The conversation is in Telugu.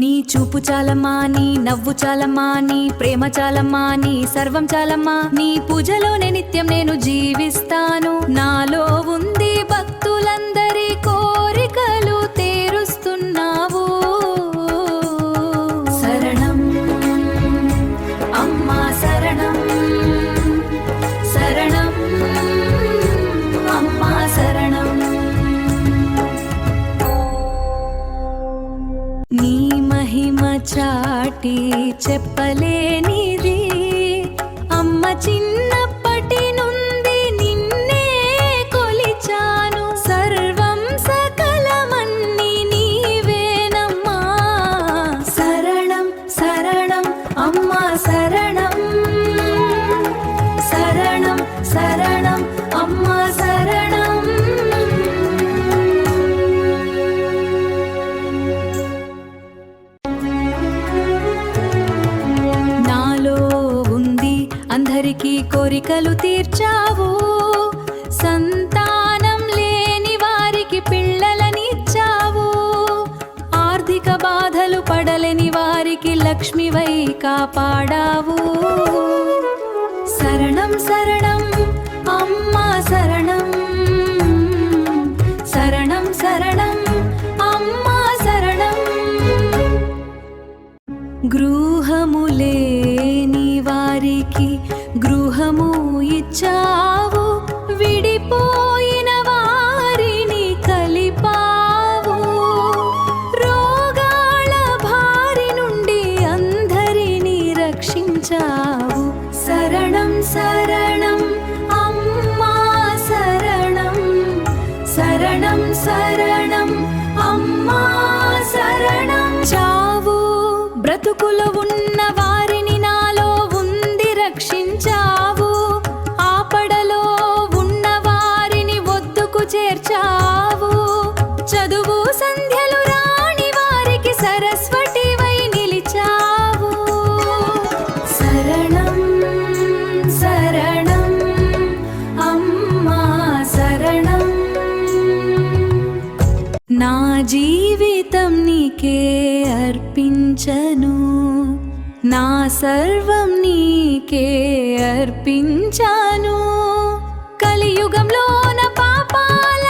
నీ చూపు చాలమ్మా, నీ నవ్వు చాలమ్మా, నీ ప్రేమ చాలమ్మా, నీ సర్వం చాలమ్మా. నీ పూజలోనే నిత్యం నేను జీవిస్తాను. నాలో ఉంది భక్తులందరి కోరికలు తీరుస్తున్నావు. శరణం అమ్మా, శరణం శరణం అమ్మా, శరణం. నీ మహిమ చాటి చెప్పలేనిది అమ్మ, చిన్నప్పటి నుండి నిన్నే కొలిచాను. సర్వం సకలమన్నీ నీవేనమ్మా. శరణం శరణం అమ్మా, శరణం శరణం శరణం అమ్మా, శరణం. అందరికీ కోరికలు తీర్చావు. సంతానం లేని వారికి పిల్లలనిచ్చావు. ఆర్థిక బాధలు పడలేని వారికి లక్ష్మివై కాపాడావు. శరణం శరణం అమ్మా, శరణం శరణం శరణం అమ్మా, శరణం. గృహము లేని వారికి గృహము ఇచ్చావు. విడిపోయిన వారిని కలిపావు. రోగాల భారి నుండి అందరినీ రక్షించావు. శరణం శరణం అమ్మా, శరణం శరణం శరణం అమ్మా, శరణం. చావు బ్రతుకులో ఉన్న వారిని నాలో ఉంది రక్షించావు. ఆపడలో ఉన్న వారిని ఒడ్డుకు చేర్చావు. చదువు సంధ్యలు రాని వారికి సరస్వతివై నిలిచావు. శరణం శరణం అమ్మా, శరణం. నా జీవితం నీకే అర్పించను. నా సర్వం నీకే అర్పించాను. కలియుగంలోన పాపాల